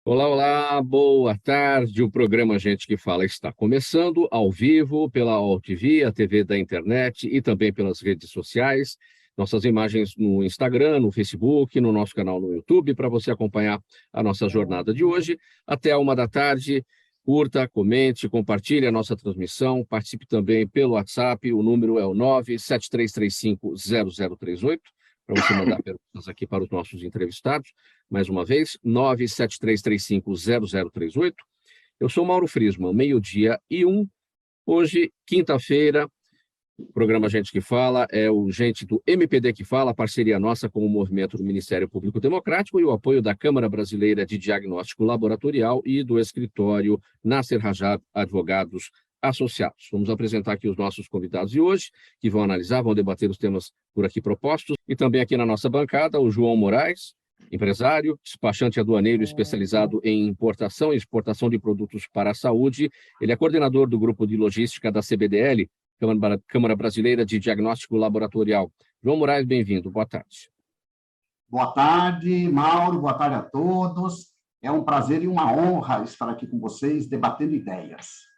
Olá, olá, boa tarde. O programa Gente que Fala está começando ao vivo pela UOL TV, a TV da internet e também pelas redes sociais. Nossas imagens no Instagram, no Facebook, no nosso canal no YouTube, para você acompanhar a nossa jornada de hoje. Até 1 da tarde. Curta, comente, compartilhe a nossa transmissão. Participe também pelo WhatsApp. O número é o 973350038, para você mandar perguntas aqui para os nossos entrevistados. Mais uma vez, 973350038. Eu sou Mauro Friesman, 12h01. Hoje, quinta-feira, o programa Gente que Fala é o Gente do MPD que Fala, parceria nossa com o movimento do Ministério Público Democrático e o apoio da Câmara Brasileira de Diagnóstico Laboratorial e do escritório Nasser Rajab Advogados Associados. Vamos apresentar aqui os nossos convidados de hoje, que vão analisar, vão debater os temas por aqui propostos, e também aqui na nossa bancada, o João Moraes, empresário, despachante aduaneiro especializado em importação e exportação de produtos para a saúde. Ele é coordenador do grupo de logística da CBDL, Câmara Brasileira de Diagnóstico Laboratorial. João Moraes, bem-vindo. Boa tarde. Boa tarde, Mauro. Boa tarde a todos. É um prazer e uma honra estar aqui com vocês, debatendo ideias.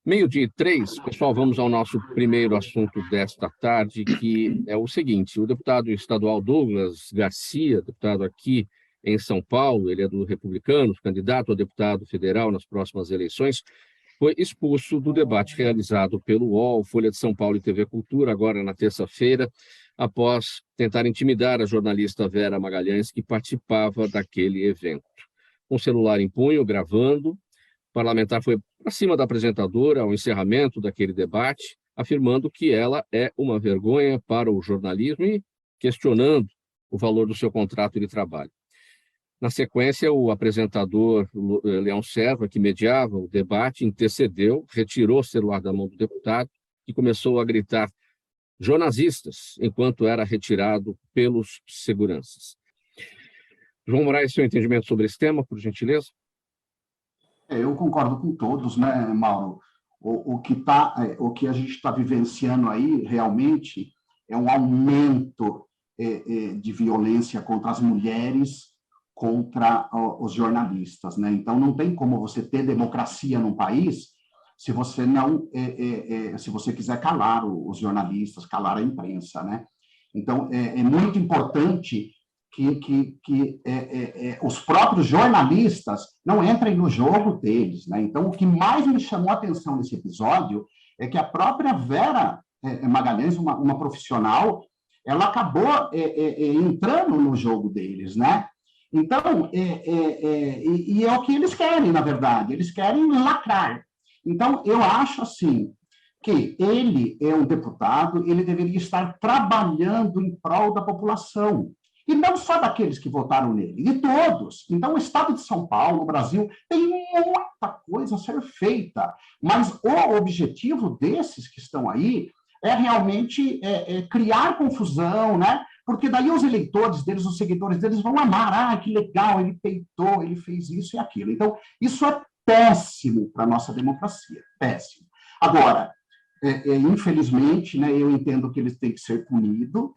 12h03, pessoal, vamos ao nosso primeiro assunto desta tarde, que é o seguinte: o deputado estadual Douglas Garcia, deputado aqui em São Paulo, ele é do Republicanos, candidato a deputado federal nas próximas eleições, foi expulso do debate realizado pelo UOL, Folha de São Paulo e TV Cultura, agora na terça-feira, após tentar intimidar a jornalista Vera Magalhães, que participava daquele evento. Com o celular em punho, gravando, o parlamentar foi para cima da apresentadora ao encerramento daquele debate, afirmando que ela é uma vergonha para o jornalismo e questionando o valor do seu contrato de trabalho. Na sequência, o apresentador Leão Serva, que mediava o debate, intercedeu, retirou o celular da mão do deputado e começou a gritar "jornalistas", enquanto era retirado pelos seguranças. João Moraes, seu entendimento sobre esse tema, por gentileza? Eu concordo com todos, né, Mauro? O que a gente está vivenciando aí, realmente, é um aumento de violência contra as mulheres, contra os jornalistas, né? Então, não tem como você ter democracia num país se você não, se você quiser calar os jornalistas, calar a imprensa, né? Então, é muito importante que os próprios jornalistas não entrem no jogo deles, né? Então, o que mais me chamou a atenção nesse episódio é que a própria Vera Magalhães, uma profissional, ela acabou entrando no jogo deles, né? Então, é o que eles querem, na verdade, eles querem lacrar. Então, eu acho assim, que ele é um deputado, ele deveria estar trabalhando em prol da população, e não só daqueles que votaram nele, de todos. Então, o Estado de São Paulo, o Brasil, tem muita coisa a ser feita, mas o objetivo desses que estão aí é realmente criar confusão, né? Porque daí os eleitores deles, os seguidores deles vão amar, que legal, ele peitou, ele fez isso e aquilo. Então, isso é péssimo para a nossa democracia, péssimo. Agora, infelizmente, né, eu entendo que ele tem que ser punido,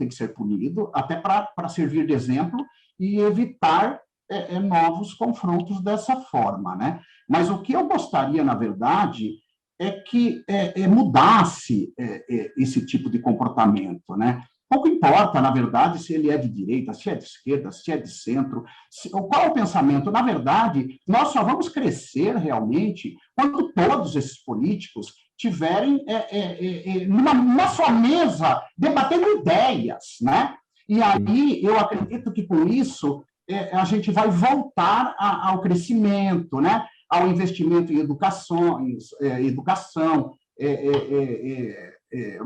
até para servir de exemplo e evitar novos confrontos dessa forma, né? Mas o que eu gostaria, na verdade, é que mudasse esse tipo de comportamento, né? Pouco importa, na verdade, se ele é de direita, se é de esquerda, se é de centro, qual é o pensamento. Na verdade, nós só vamos crescer realmente quando todos esses políticos tiverem numa só mesa debatendo ideias, né? E aí eu acredito que com isso a gente vai voltar ao crescimento, né? Ao investimento em educação,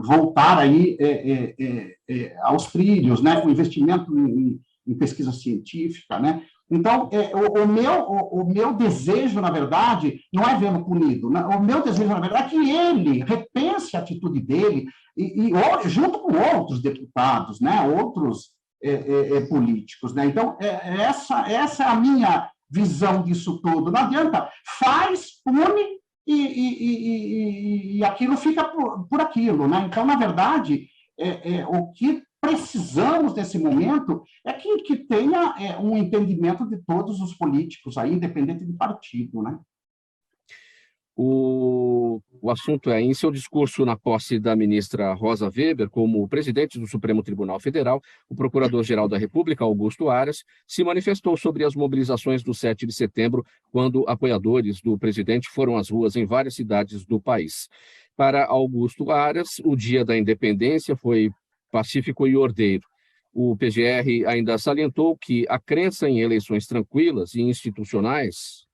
voltar aí aos trilhos, né? O investimento em pesquisa científica, né? Então, o meu desejo, na verdade, não é vê-lo punido. Né? O meu desejo, na verdade, é que ele repense a atitude dele junto com outros deputados, né? Outros políticos. Né? Então, essa é a minha visão disso tudo. Não adianta, faz, pune e aquilo fica por aquilo. Né? Então, na verdade, o que precisamos, nesse momento, é que tenha um entendimento de todos os políticos, aí, independente de partido, né? O assunto é, em seu discurso na posse da ministra Rosa Weber, como presidente do Supremo Tribunal Federal, o Procurador-Geral da República, Augusto Aras, se manifestou sobre as mobilizações do 7 de setembro, quando apoiadores do presidente foram às ruas em várias cidades do país. Para Augusto Aras, o Dia da Independência foi pacífico e ordeiro. O PGR ainda salientou que a crença em eleições tranquilas e institucionais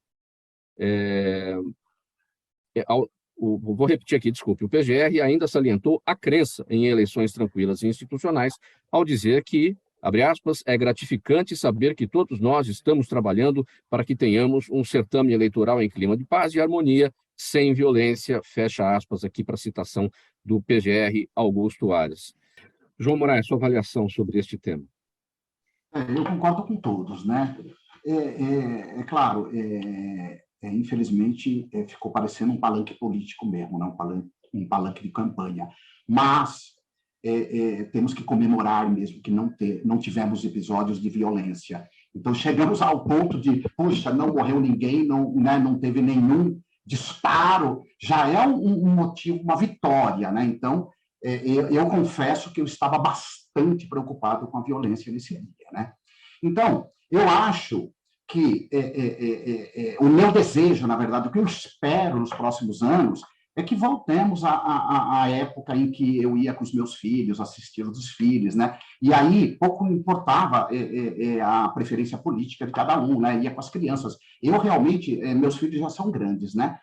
vou repetir aqui, desculpe. O PGR ainda salientou a crença em eleições tranquilas e institucionais ao dizer que, abre aspas, é gratificante saber que todos nós estamos trabalhando para que tenhamos um certame eleitoral em clima de paz e harmonia, sem violência, fecha aspas aqui para a citação do PGR Augusto Aras. João Moraes, sua avaliação sobre este tema. Eu concordo com todos, né? Claro, infelizmente, ficou parecendo um palanque político mesmo, né? Um palanque de campanha. Mas temos que comemorar mesmo que não tivemos episódios de violência. Então, chegamos ao ponto de, puxa, não morreu ninguém, não teve nenhum disparo, já é um motivo, uma vitória, né? Então, eu confesso que eu estava bastante preocupado com a violência nesse dia, né? Então, eu acho que o meu desejo, na verdade, o que eu espero nos próximos anos é que voltemos à época em que eu ia com os meus filhos, assistir os desfiles, né? E aí pouco importava a preferência política de cada um, né? Ia com as crianças. Eu realmente, meus filhos já são grandes, né?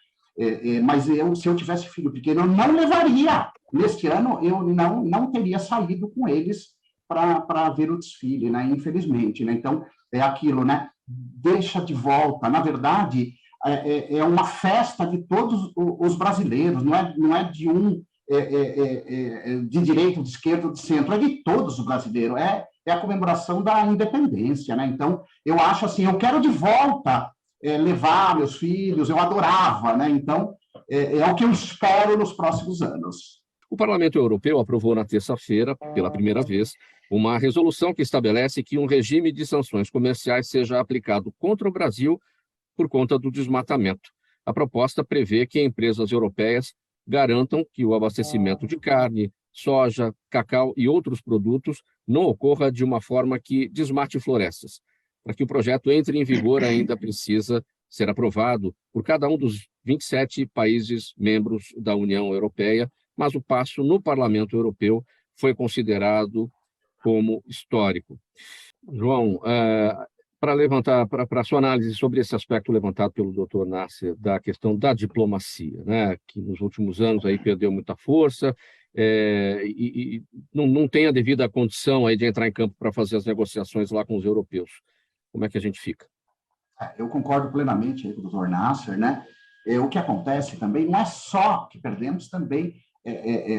Mas se eu tivesse filho pequeno, eu não levaria. Neste ano, eu não teria saído com eles para ver o desfile, né? Infelizmente, né? Então, é aquilo, né? Deixa de volta. Na verdade, é uma festa de todos os brasileiros, não é de um de direita, de esquerda, de centro, é de todos os brasileiros, é a comemoração da independência, né? Então, eu acho assim, eu quero de volta levar meus filhos, eu adorava, né? Então, é o que eu espero nos próximos anos. O Parlamento Europeu aprovou na terça-feira, pela primeira vez, uma resolução que estabelece que um regime de sanções comerciais seja aplicado contra o Brasil por conta do desmatamento. A proposta prevê que empresas europeias garantam que o abastecimento de carne, soja, cacau e outros produtos não ocorra de uma forma que desmate florestas. Para que o projeto entre em vigor, ainda precisa ser aprovado por cada um dos 27 países membros da União Europeia, mas o passo no Parlamento Europeu foi considerado como histórico. João, para a sua análise sobre esse aspecto levantado pelo Dr. Nasser, da questão da diplomacia, né, que nos últimos anos aí perdeu muita força e não tem a devida condição aí de entrar em campo para fazer as negociações lá com os europeus. Como é que a gente fica? Eu concordo plenamente com o Dr. Nasser, né? O que acontece também não é só que perdemos também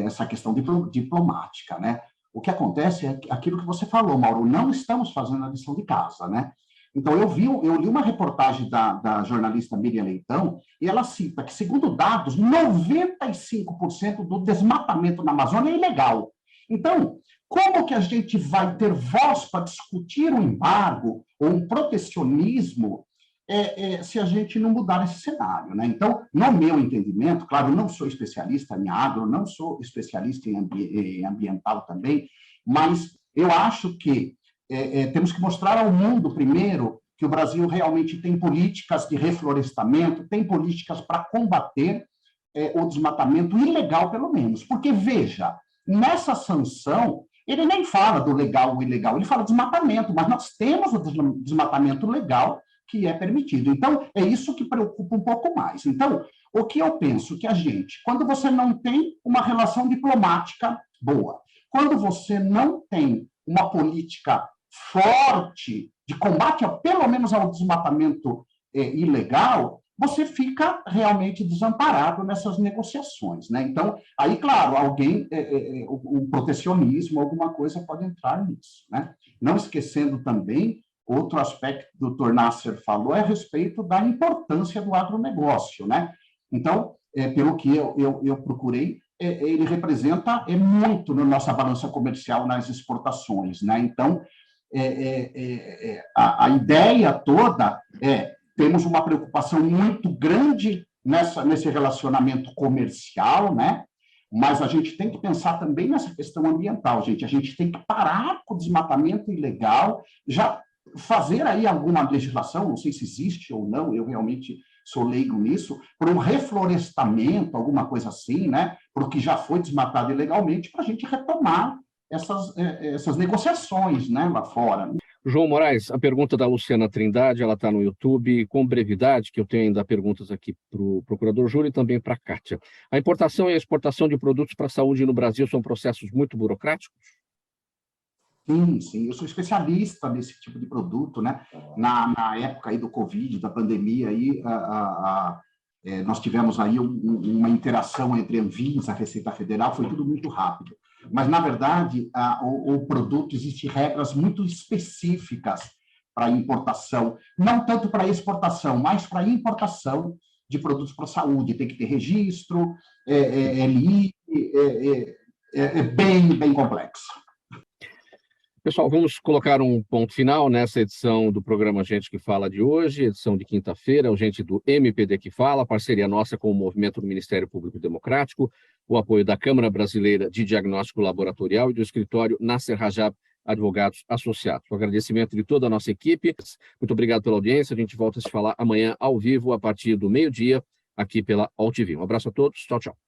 essa questão diplomática, né? O que acontece é aquilo que você falou, Mauro, não estamos fazendo a lição de casa, né? Então, eu li uma reportagem da jornalista Miriam Leitão, e ela cita que, segundo dados, 95% do desmatamento na Amazônia é ilegal. Então, como que a gente vai ter voz para discutir um embargo ou um protecionismo se a gente não mudar esse cenário, né? Então, no meu entendimento, claro, eu não sou especialista em agro, não sou especialista em ambiental também, mas eu acho que temos que mostrar ao mundo, primeiro, que o Brasil realmente tem políticas de reflorestamento, tem políticas para combater o desmatamento ilegal, pelo menos. Porque, veja, nessa sanção, ele nem fala do legal ou ilegal, ele fala de desmatamento, mas nós temos o desmatamento legal que é permitido. Então, é isso que preocupa um pouco mais. Então, o que eu penso que a gente, quando você não tem uma relação diplomática boa, quando você não tem uma política forte de combate, pelo menos ao desmatamento ilegal, você fica realmente desamparado nessas negociações, né? Então, aí, claro, o protecionismo, alguma coisa pode entrar nisso, né? Não esquecendo também, outro aspecto que o Dr. Nasser falou é a respeito da importância do agronegócio, né? Então, pelo que eu procurei, ele representa muito na nossa balança comercial nas exportações, né? Então, a ideia toda temos uma preocupação muito grande nesse relacionamento comercial, né? Mas a gente tem que pensar também nessa questão ambiental, gente. A gente tem que parar com o desmatamento ilegal, já fazer aí alguma legislação, não sei se existe ou não, eu realmente sou leigo nisso, por um reflorestamento, alguma coisa assim, né? Porque já foi desmatado ilegalmente, para a gente retomar essas negociações, né, lá fora. João Moraes, a pergunta da Luciana Trindade, ela está no YouTube, com brevidade, que eu tenho ainda perguntas aqui para o procurador Júlio e também para a Kátia. A importação e a exportação de produtos para a saúde no Brasil são processos muito burocráticos? Sim, eu sou especialista nesse tipo de produto, né? Na época aí do Covid, da pandemia, aí, nós tivemos aí uma interação entre a Anvisa, a Receita Federal, foi tudo muito rápido. Mas, na verdade, o produto, existem regras muito específicas para importação, não tanto para exportação, mas para importação de produtos para a saúde. Tem que ter registro, LI, bem complexo. Pessoal, vamos colocar um ponto final nessa edição do programa Gente que Fala de hoje, edição de quinta-feira, o Gente do MPD que Fala, parceria nossa com o movimento do Ministério Público Democrático, o apoio da Câmara Brasileira de Diagnóstico Laboratorial e do escritório Nasser Rajab Advogados Associados. O agradecimento de toda a nossa equipe. Muito obrigado pela audiência. A gente volta a se falar amanhã ao vivo, a partir do meio-dia, aqui pela AltV. Um abraço a todos. Tchau, tchau.